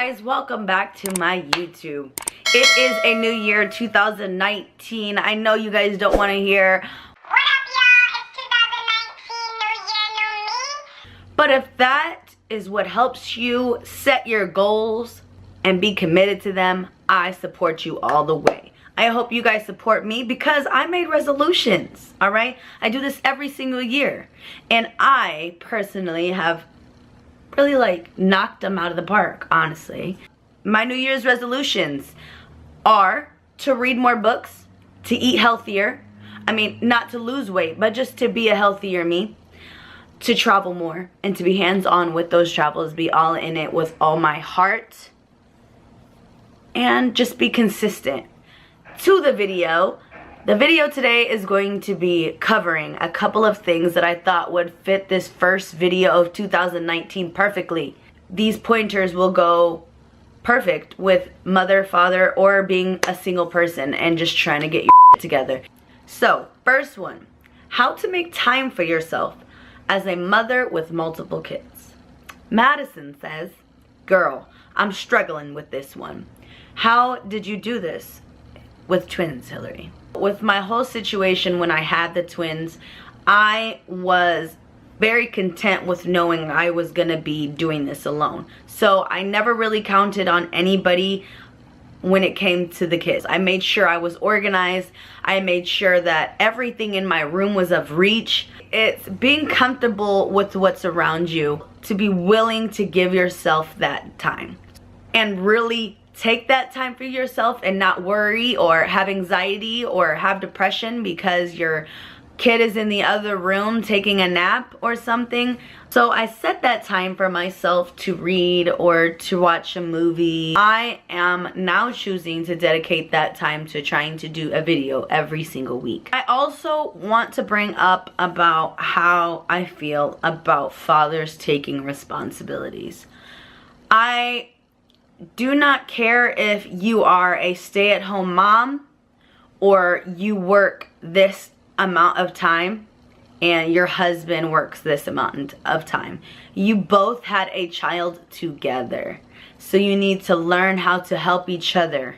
guys, welcome back to my YouTube. It is a new year, 2019. I know you guys don't want to hear, what up y'all, it's 2019, new year, new me. But if that is what helps you set your goals and be committed to them, I support you all the way. I hope you guys support me because I made resolutions, all right? I do this every single year. And I personally have really knocked them out of the park, honestly. My New Year's resolutions are to read more books, to eat healthier. I mean, not to lose weight, but just to be a healthier me. To travel more and to be hands-on with those travels, be all in it with all my heart. And just be consistent. To the video today is going to be covering a couple of things that I thought would fit this first video of 2019 perfectly. These pointers will go perfect with mother, father, or being a single person and just trying to get your together. So, first one, how to make time for yourself as a mother with multiple kids. Madison says, girl, I'm struggling with this one. How did you do this with twins, Hillary? With my whole situation when I had the twins, I was very content with knowing I was gonna be doing this alone. So I never really counted on anybody when it came to the kids. I made sure I was organized. I made sure that everything in my room was of reach. It's being comfortable with what's around you, to be willing to give yourself that time and really take that time for yourself and not worry or have anxiety or have depression because your kid is in the other room taking a nap or something. So I set that time for myself to read or to watch a movie. I am now choosing to dedicate that time to trying to do a video every single week. I also want to bring up about how I feel about fathers taking responsibilities. I do not care if you are a stay-at-home mom or you work this amount of time and your husband works this amount of time. You both had a child together. So you need to learn how to help each other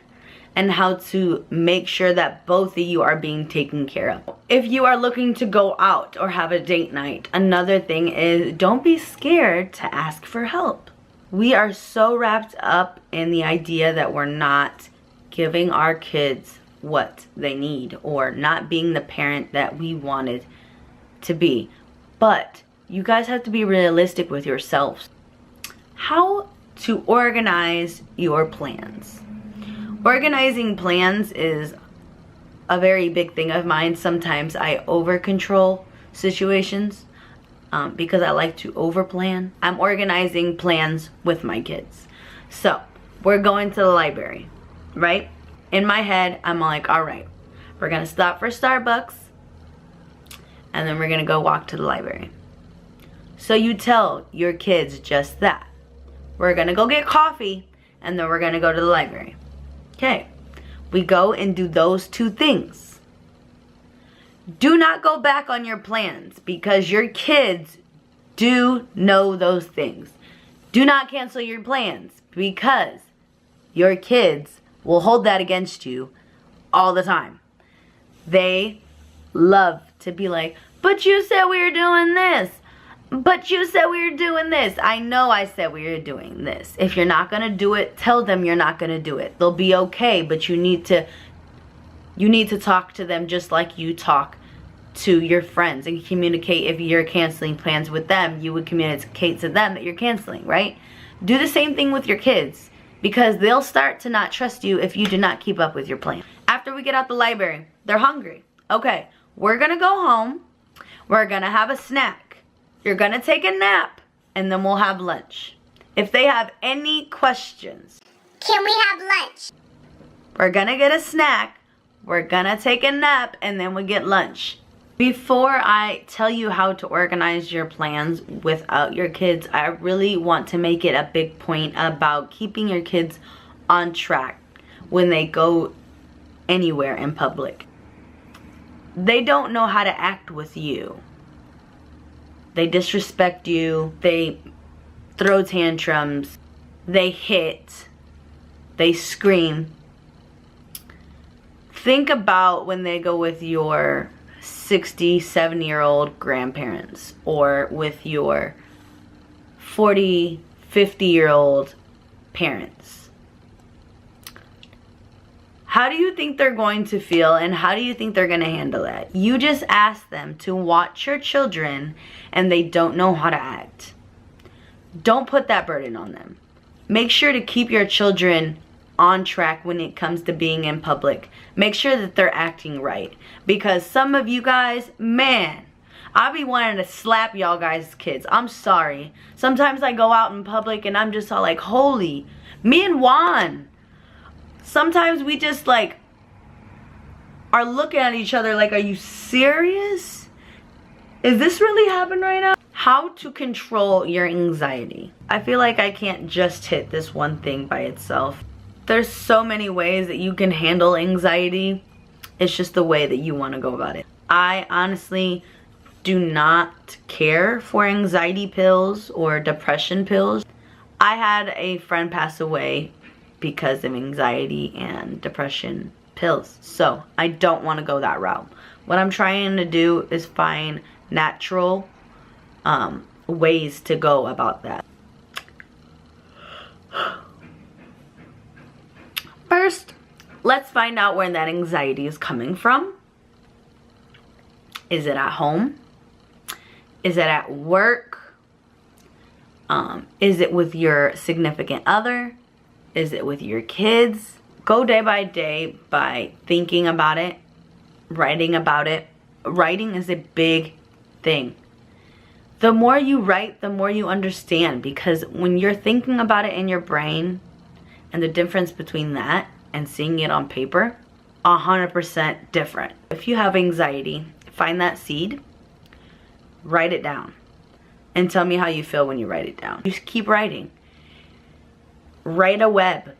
and how to make sure that both of you are being taken care of. If you are looking to go out or have a date night, another thing is don't be scared to ask for help. We are so wrapped up in the idea that we're not giving our kids what they need or not being the parent that we wanted to be. But you guys have to be realistic with yourselves. How to organize your plans. Organizing plans is a very big thing of mine. Sometimes I over-control situations. Because I like to overplan. I'm organizing plans with my kids. So, we're going to the library, right? In my head, I'm like, all right, we're gonna stop for Starbucks and then we're gonna go walk to the library. So you tell your kids just that. We're gonna go get coffee and then we're gonna go to the library. Okay, we go and do those two things. Do not go back on your plans because your kids do know those things. Do not cancel your plans because your kids will hold that against you all the time. They love to be like, but you said we were doing this. But you said we were doing this. I know I said we were doing this. If you're not going to do it, tell them you're not going to do it. They'll be okay, but you need to talk to them just like you talk to your friends and communicate. If you're canceling plans with them, you would communicate to them that you're canceling, right? Do the same thing with your kids because they'll start to not trust you if you do not keep up with your plan. After we get out the library, they're hungry. Okay, we're gonna go home. We're gonna have a snack. You're gonna take a nap and then we'll have lunch. If they have any questions, Can we have lunch? We're gonna get a snack, we're gonna take a nap, and then we get lunch. Before I tell you how to organize your plans without your kids, I really want to make it a big point about keeping your kids on track when they go anywhere in public. They don't know how to act with you. They disrespect you, they throw tantrums, they hit, they scream. Think about when they go with your 60, 70-year-old grandparents, or with your 40, 50-year-old parents. How do you think they're going to feel, and how do you think they're going to handle that? You just ask them to watch your children and they don't know how to act. Don't put that burden on them. Make sure to keep your children on track when it comes to being in public. Make sure that they're acting right. Because some of you guys, man, I be wanting to slap y'all guys' kids. I'm sorry. Sometimes I go out in public and I'm just all like, holy, me and Juan. Sometimes we just like are looking at each other like, are you serious? Is this really happening right now? How to control your anxiety. I feel like I can't just hit this one thing by itself. There's so many ways that you can handle anxiety. It's just the way that you want to go about it. I honestly do not care for anxiety pills or depression pills. I had a friend pass away because of anxiety and depression pills. So I don't want to go that route. What I'm trying to do is find natural ways to go about that. First, let's find out where that anxiety is coming from. Is it at home? Is it at work? Is it with your significant other? Is it with your kids? Go day by day by thinking about it, writing about it. Writing is a big thing. The more you write, the more you understand, because when you're thinking about it in your brain, and the difference between that and seeing it on paper, 100% different. If you have anxiety, find that seed, write it down, and tell me how you feel when you write it down. Just keep writing. Write a web.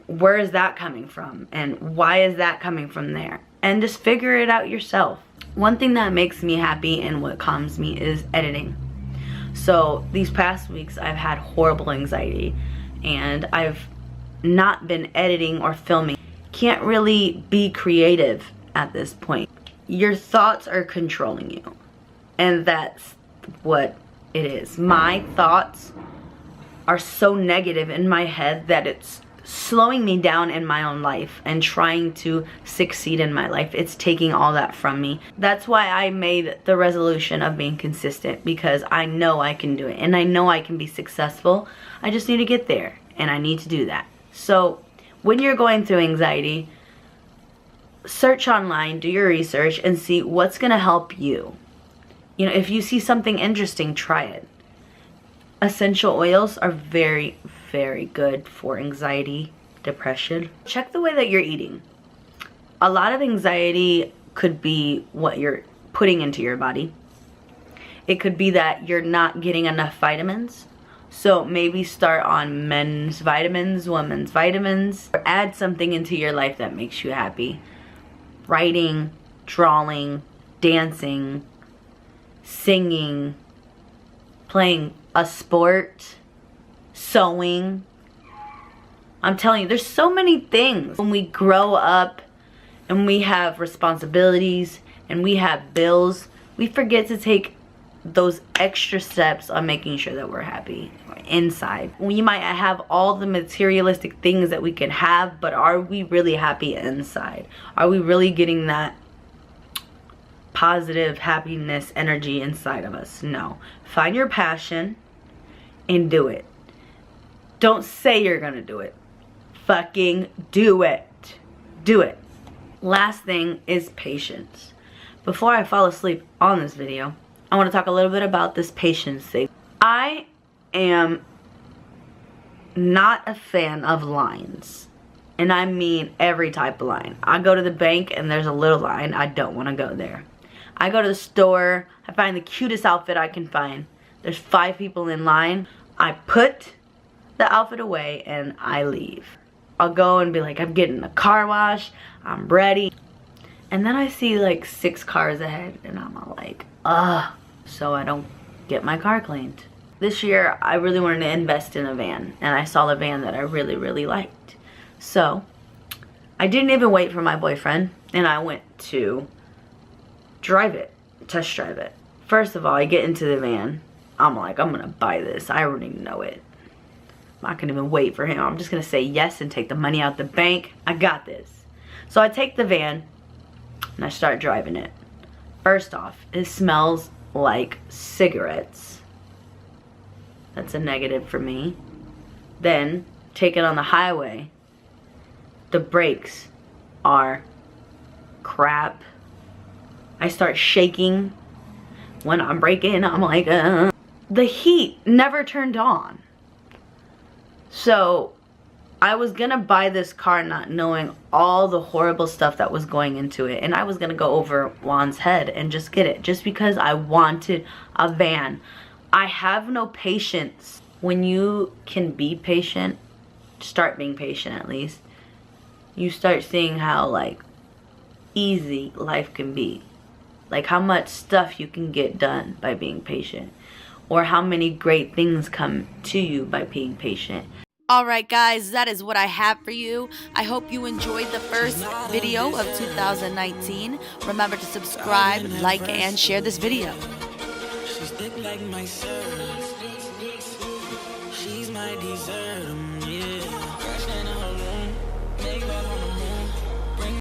Where is that coming from? And why is that coming from there? And just figure it out yourself. One thing that makes me happy and what calms me is editing. So these past weeks I've had horrible anxiety and I've not been editing or filming. Can't really be creative at this point. Your thoughts are controlling you, and that's what it is. My thoughts are so negative in my head that it's slowing me down in my own life and trying to succeed in my life. It's taking all that from me. That's why I made the resolution of being consistent, because I know I can do it and I know I can be successful. I just need to get there, and I need to do that. So when you're going through anxiety, search online, do your research, and see what's gonna help you. You know, if you see something interesting, try it. Essential oils are very, very good for anxiety, depression. Check the way that you're eating. A lot of anxiety could be what you're putting into your body. It could be that you're not getting enough vitamins. So maybe start on men's vitamins, women's vitamins, or add something into your life that makes you happy. Writing, drawing, dancing, singing, playing a sport, sewing. I'm telling you, there's so many things. When we grow up and we have responsibilities and we have bills, we forget to take those extra steps on making sure that we're happy inside. We might have all the materialistic things that we can have, but are we really happy inside? Are we really getting that positive happiness energy inside of us? No. Find your passion and do it. Don't say you're gonna do it. Fucking do it. Do it. Last thing is patience. Before I fall asleep on this video, I want to talk a little bit about this patience thing. I am not a fan of lines. And I mean every type of line. I go to the bank and there's a little line. I don't want to go there. I go to the store. I find the cutest outfit I can find. There's 5 people in line. I put the outfit away and I leave. I'll go and be like, I'm getting a car wash. I'm ready. And then I see like 6 cars ahead and I'm all like, ugh. So I don't get my car cleaned. this year I really wanted to invest in a van, and I saw a van that I really, really liked. So I didn't even wait for my boyfriend, and I went to drive it, test drive it. First of all, I get into the van. I'm like, I'm gonna buy this. I already know it. I'm not gonna even wait for him. I'm just gonna say yes and take the money out the bank. I got this. So I take the van and I start driving it. First off, it smells like cigarettes. That's a negative for me. Then, take it on the highway. The brakes are crap. I start shaking when I'm braking. I'm like, The heat never turned on. So I was gonna buy this car not knowing all the horrible stuff that was going into it, and I was gonna go over Juan's head and just get it just because I wanted a van. I have no patience. When you can be patient, start being patient at least, you start seeing how like easy life can be, like how much stuff you can get done by being patient, or how many great things come to you by being patient. Alright guys, that is what I have for you. I hope you enjoyed the first video of 2019. Remember to subscribe, like, and share this video. She's thick like my serve.